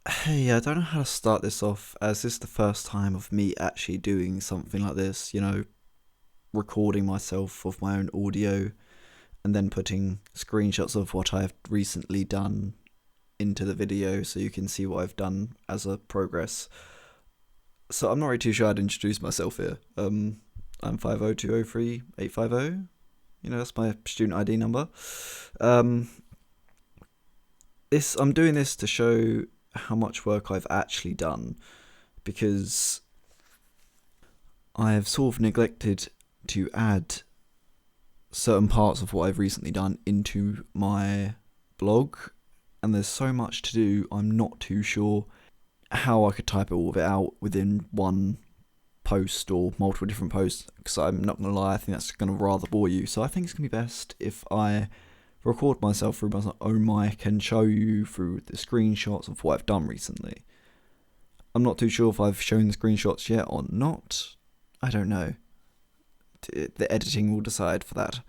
Hey, I don't know how to start this off, as this is the first time of me actually doing something like this, recording myself of my own audio and then putting screenshots of what I've recently done into the video so you can see what I've done as a progress. So I'm not really too sure how to introduce myself here. I'm 50203 850. That's my student ID number. Um, I'm doing this to show how much work I've actually done because I've sort of neglected to add certain parts of what I've recently done into my blog, and there's so much to do, I'm not too sure how I could type all of it out within one post or multiple different posts, because I'm not going to lie, I think that's going to rather bore you. So I think it's going to be best if I record myself through my own mic and show you through the screenshots of what I've done recently. I'm not too sure if I've shown the screenshots yet or not. I don't know. The editing will decide for that.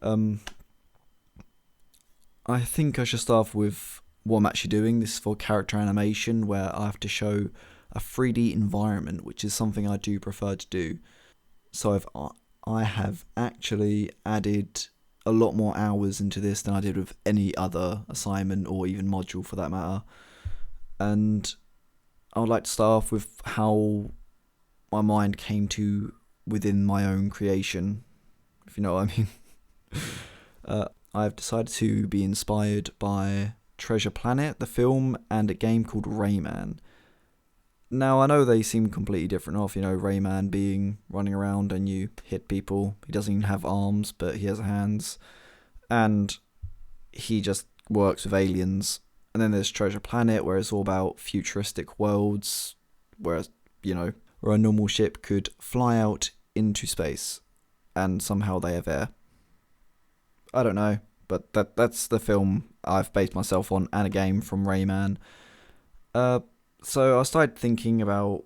Um, I think I should start off with what I'm actually doing. This is for character animation, where I have to show a 3D environment, which is something I do prefer to do. So I have actually added a lot more hours into this than I did with any other assignment or even module for that matter. And I would like to start off with how my mind came to within my own creation, if you know what I mean. I've decided to be inspired by Treasure Planet, the film, and a game called Rayman. Now, I know they seem completely different off, Rayman being running around and you hit people. He doesn't even have arms, but he has hands. And he just works with aliens. And then there's Treasure Planet, where it's all about futuristic worlds, where, where a normal ship could fly out into space, and somehow they have air. I don't know, but that's the film I've based myself on, and a game from Rayman. Uh, so I started thinking about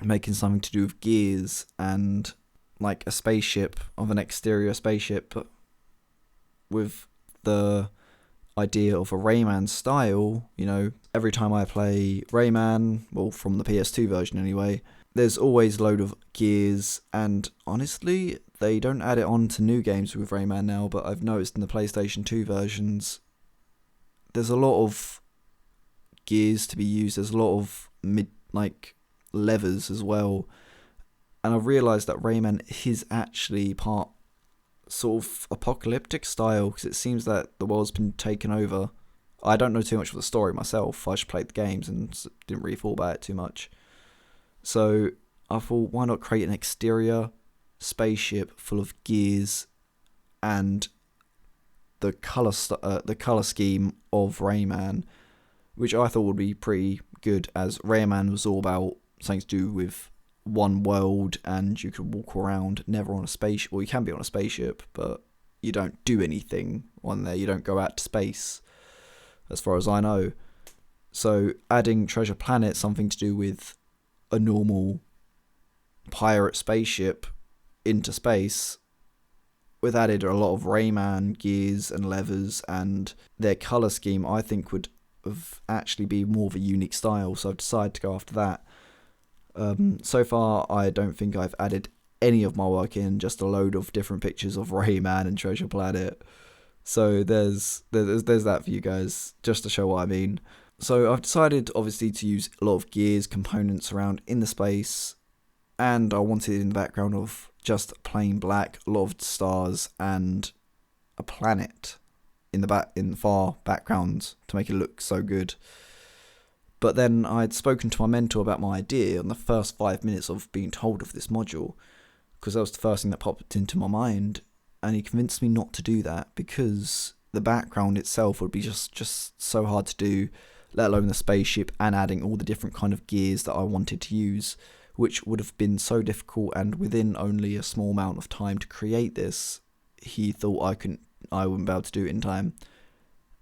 making something to do with gears and like a spaceship, of an exterior spaceship, with the idea of a Rayman style. Every time I play Rayman, well, from the PS2 version anyway, there's always a load of gears, and honestly, they don't add it on to new games with Rayman now, but I've noticed in the PlayStation 2 versions, there's a lot of gears to be used. There's a lot of levers as well, and I've realised that Rayman is actually part sort of apocalyptic style, because it seems that the world's been taken over. I don't know too much of the story myself. I just played the games and didn't really thought about it too much. So I thought, why not create an exterior spaceship full of gears and the color scheme of Rayman, which I thought would be pretty good, as Rayman was all about something to do with one world, and you could walk around never on a spaceship. Well, you can be on a spaceship, but you don't do anything on there. You don't go out to space, as far as I know. So adding Treasure Planet, something to do with a normal pirate spaceship into space, with added a lot of Rayman gears and levers, and their colour scheme, I think would have actually be more of a unique style. So I've decided to go after that. So far, I don't think I've added any of my work in, just a load of different pictures of Rayman and Treasure Planet. So there's that for you guys, just to show what I mean. So I've decided, obviously, to use a lot of gears, components around in the space, and I wanted it in the background of just plain black, a lot of stars, and a planet in the far background to make it look so good. But then I'd spoken to my mentor about my idea on the first 5 minutes of being told of this module, because that was the first thing that popped into my mind, and he convinced me not to do that because the background itself would be just so hard to do, let alone the spaceship and adding all the different kind of gears that I wanted to use, which would have been so difficult, and within only a small amount of time to create this, he thought I wouldn't be able to do it in time.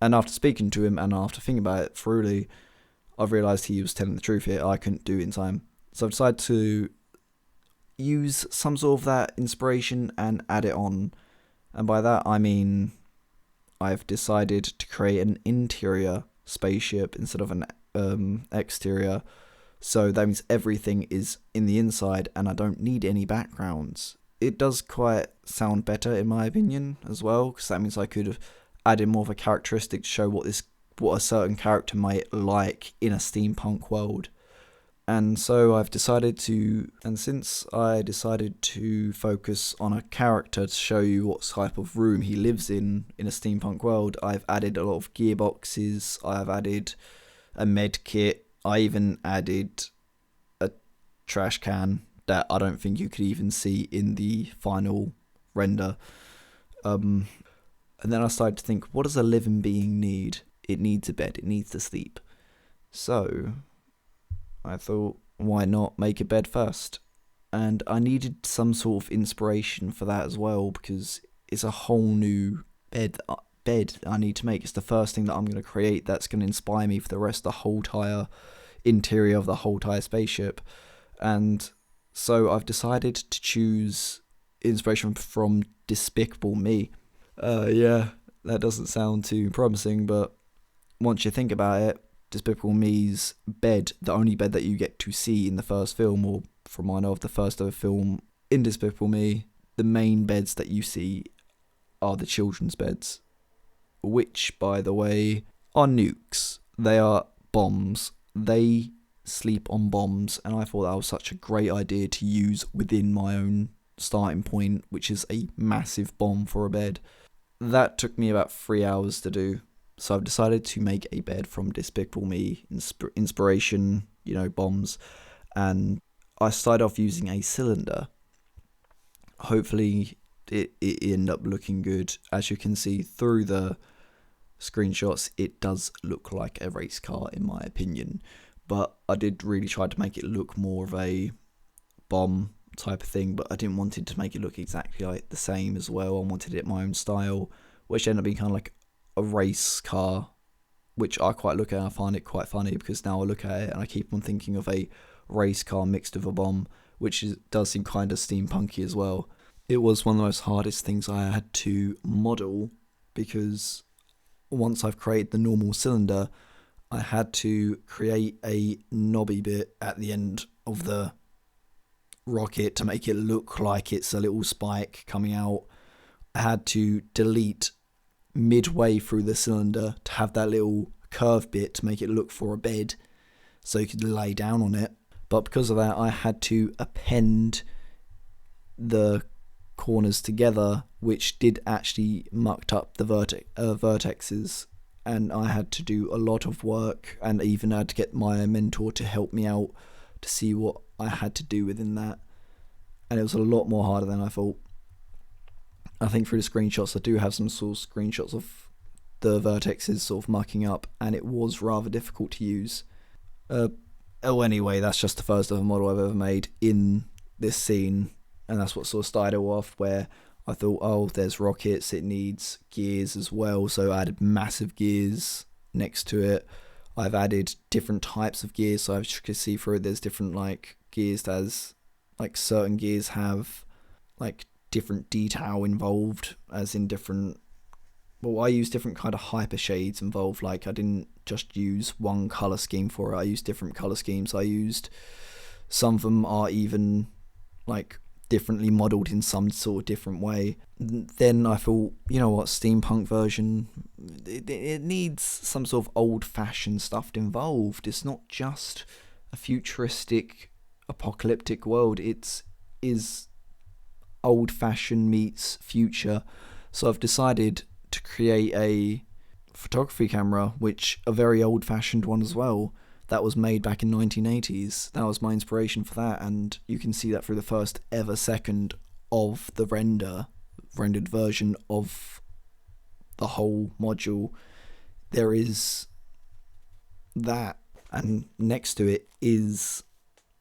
And after speaking to him and after thinking about it thoroughly, I've realised he was telling the truth here. I couldn't do it in time. So I've decided to use some sort of that inspiration and add it on. And by that, I mean I've decided to create an interior spaceship instead of an exterior. So that means everything is in the inside and I don't need any backgrounds. It does quite sound better in my opinion as well, because that means I could have added more of a characteristic to show what a certain character might like in a steampunk world. And so since I decided to focus on a character to show you what type of room he lives in a steampunk world, I've added a lot of gearboxes, I've added a med kit, I even added a trash can that I don't think you could even see in the final render. And then I started to think, what does a living being need? It needs a bed, it needs to sleep. So I thought, why not make a bed first? And I needed some sort of inspiration for that as well, because it's a whole new bed I need to make. It's the first thing that I'm going to create that's going to inspire me for the rest of the whole entire interior of the whole entire spaceship. And so I've decided to choose inspiration from Despicable Me. Yeah, that doesn't sound too promising, but once you think about it, Despicable Me's bed, the only bed that you get to see in the first film, or from what I know of the first ever film in Despicable Me, the main beds that you see are the children's beds, which, by the way, are nukes. They are bombs. They sleep on bombs, and I thought that was such a great idea to use within my own starting point, which is a massive bomb for a bed. That took me about 3 hours to do. So I've decided to make a bed from Despicable Me, inspiration, bombs. And I started off using a cylinder. Hopefully it ended up looking good. As you can see through the screenshots, it does look like a race car in my opinion. But I did really try to make it look more of a bomb type of thing, but I didn't want it to make it look exactly like the same as well. I wanted it my own style, which ended up being kind of like a race car, which I quite look at and I find it quite funny, because now I look at it and I keep on thinking of a race car mixed with a bomb, which does seem kind of steampunky as well. It was one of the most hardest things I had to model, because once I've created the normal cylinder, I had to create a knobby bit at the end of the rocket to make it look like it's a little spike coming out. I had to delete midway through the cylinder to have that little curve bit to make it look for a bed so you could lay down on it. But because of that, I had to append the corners together, which did actually mucked up the vertexes, and I had to do a lot of work, and even had to get my mentor to help me out to see what I had to do within that, and it was a lot more harder than I thought. I think through the screenshots, I do have some sort of screenshots of the vertexes sort of mucking up, and it was rather difficult to use. Anyway, that's just the first ever model I've ever made in this scene, and that's what sort of started it off, where I thought, there's rockets, it needs gears as well, so I added massive gears next to it. I've added different types of gears, so as you can see through it, there's different gears certain gears have different detail involved, as in I use different kind of hyper shades involved. I didn't just use one color scheme for it, I used different color schemes. Some of them are even differently modeled in some sort of different way. Then I thought, steampunk version, it needs some sort of old-fashioned stuff involved. It's not just a futuristic apocalyptic world, it is old-fashioned meets future. So I've decided to create a photography camera, which a very old-fashioned one as well, that was made back in 1980s. That was my inspiration for that, and you can see that through the first ever second of the rendered version of the whole module. There is that, and next to it is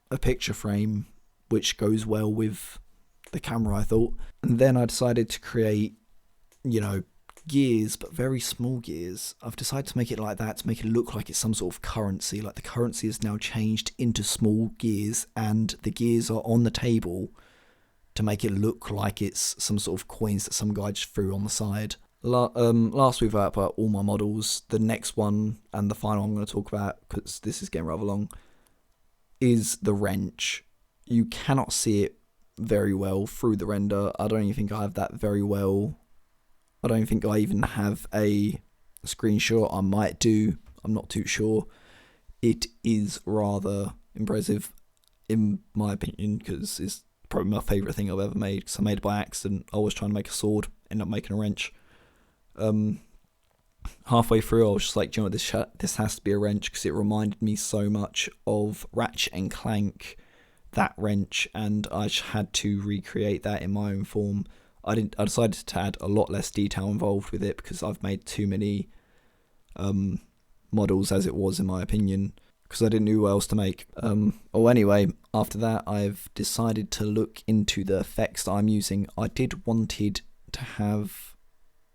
a picture frame, which goes well with the camera, I thought. And then I decided to create, gears, but very small gears. I've decided to make it like that to make it look like it's some sort of currency. Like the currency is now changed into small gears, and the gears are on the table to make it look like it's some sort of coins that some guy just threw on the side. Last week I put all my models. The next one and the final I'm going to talk about, because this is getting rather long, is the wrench. You cannot see it very well through the render. I don't even think I have that very well. I don't think I even have a screenshot. I might do. I'm not too sure. It is rather impressive, in my opinion, because it's probably my favourite thing I've ever made, because I made it by accident. I was trying to make a sword, ended up making a wrench. Halfway through I was just like, do you know what, this has to be a wrench, because it reminded me so much of Ratchet and Clank, that wrench, and I had to recreate that in my own form. I decided to add a lot less detail involved with it, because I've made too many models as it was, in my opinion, because I didn't know what else to make. Anyway, after that I've decided to look into the effects that I'm using. I did wanted to have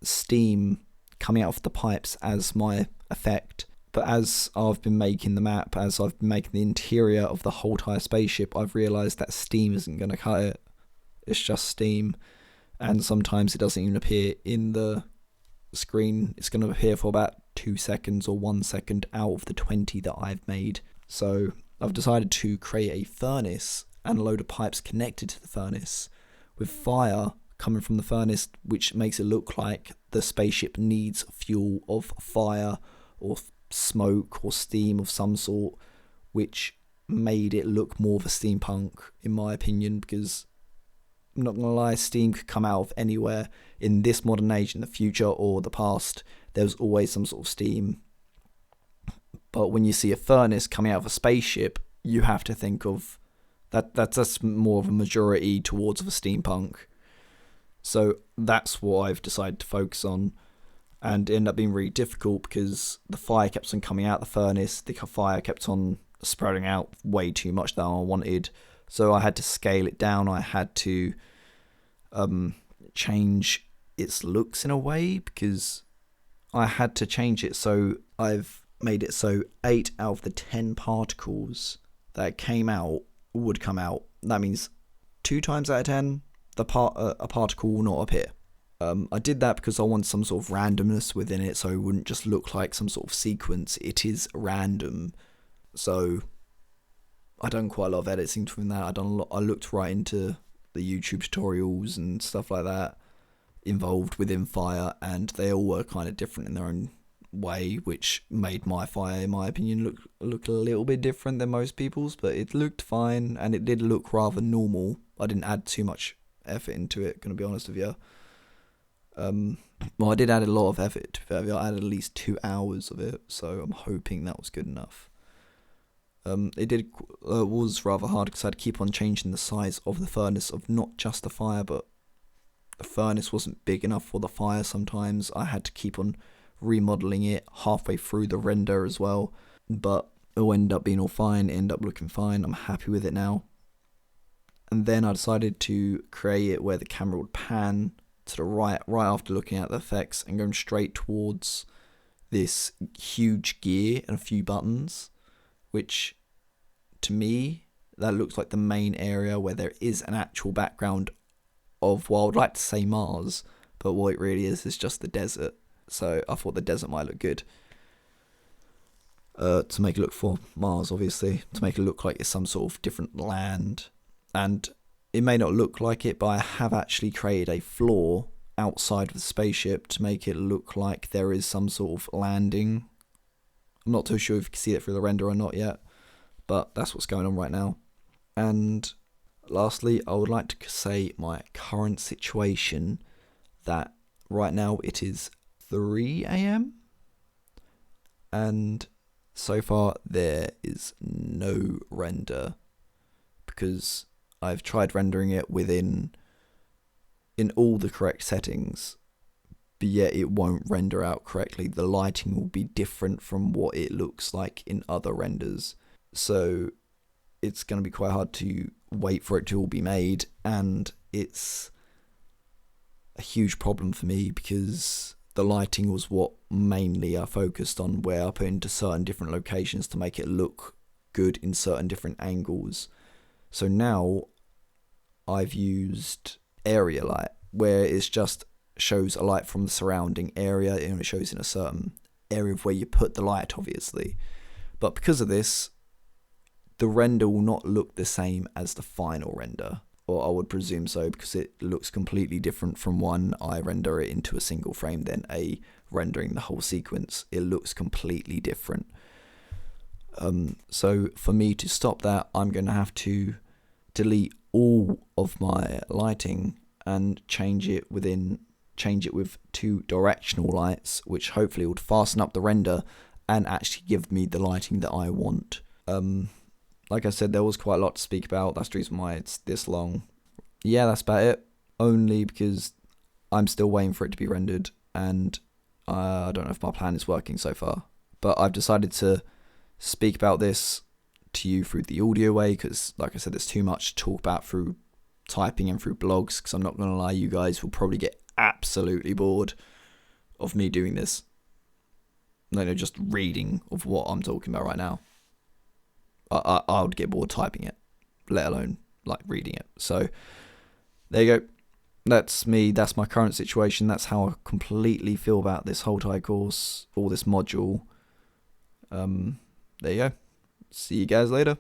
steam coming out of the pipes as my effect, but as I've been making the map, as I've been making the interior of the whole entire spaceship, I've realised that steam isn't going to cut it. It's just steam, and sometimes it doesn't even appear in the screen. It's going to appear for about 2 seconds or 1 second out of the 20 that I've made. So I've decided to create a furnace and a load of pipes connected to the furnace with fire coming from the furnace, which makes it look like the spaceship needs fuel of fire or smoke or steam of some sort, which made it look more of a steampunk, in my opinion, because I'm not gonna lie, steam could come out of anywhere in this modern age, in the future or the past. There's always some sort of steam, but when you see a furnace coming out of a spaceship, you have to think of that's more of a majority towards of a steampunk. So that's what I've decided to focus on, and it ended up being really difficult because the fire kept on coming out the furnace. The fire kept on spreading out way too much than I wanted, so I had to scale it down. I had to change its looks in a way, because I had to change it. So I've made it so 8 out of the 10 particles that came out would come out. That means 2 times out of 10 a particle will not appear. I did that because I want some sort of randomness within it, so it wouldn't just look like some sort of sequence. It is random. So I done quite a lot of editing from that. I looked right into the YouTube tutorials and stuff like that involved within fire, and they all were kind of different in their own way, which made my fire, in my opinion, look a little bit different than most people's, but it looked fine, and it did look rather normal. I didn't add too much effort into it, gonna be honest with you. Well, I did add a lot of effort to it. I added at least 2 hours of it, so I'm hoping that was good enough. It was rather hard because I had to keep on changing the size of the furnace, of not just the fire, but the furnace wasn't big enough for the fire. Sometimes I had to keep on remodeling it halfway through the render as well, but it will end up being all fine. It ended up looking fine. I'm happy with it now. And then I decided to create it where the camera would pan to the right after looking at the effects and going straight towards this huge gear and a few buttons, which to me, that looks like the main area where there is an actual background of, well, I would like to say Mars, but what it really is just the desert. So I thought the desert might look good. To make it look for Mars, obviously, to make it look like it's some sort of different land. And it may not look like it, but I have actually created a floor outside of the spaceship to make it look like there is some sort of landing. I'm not too sure if you can see it through the render or not yet, but that's what's going on right now. And lastly, I would like to say my current situation, that right now it is 3 a.m. and so far there is no render, because I've tried rendering it in all the correct settings, but yet it won't render out correctly. The lighting will be different from what it looks like in other renders, so it's going to be quite hard to wait for it to all be made, and it's a huge problem for me because the lighting was what mainly I focused on, where I put into certain different locations to make it look good in certain different angles. So now I've used area light, where it's just shows a light from the surrounding area, and it shows in a certain area of where you put the light, obviously. But because of this, the render will not look the same as the final render, or I would presume so, because it looks completely different from one I render it into a single frame, then a rendering the whole sequence. It looks completely different. So for me to stop that, I'm going to have to delete all of my lighting and change it with 2 directional lights, which hopefully would fasten up the render and actually give me the lighting that I want. Like I said, there was quite a lot to speak about. That's the reason why it's this long. Yeah, that's about it. Only because I'm still waiting for it to be rendered, and I don't know if my plan is working so far. But I've decided to speak about this to you through the audio way, because, like I said, there's too much to talk about through typing and through blogs, because I'm not going to lie, you guys will probably get absolutely bored of me doing this. No, just reading of what I'm talking about right now. I would get bored typing it, let alone like reading it. So there you go. That's me. That's my current situation. That's how I completely feel about this whole Thai course, or this module. There you go. See you guys later.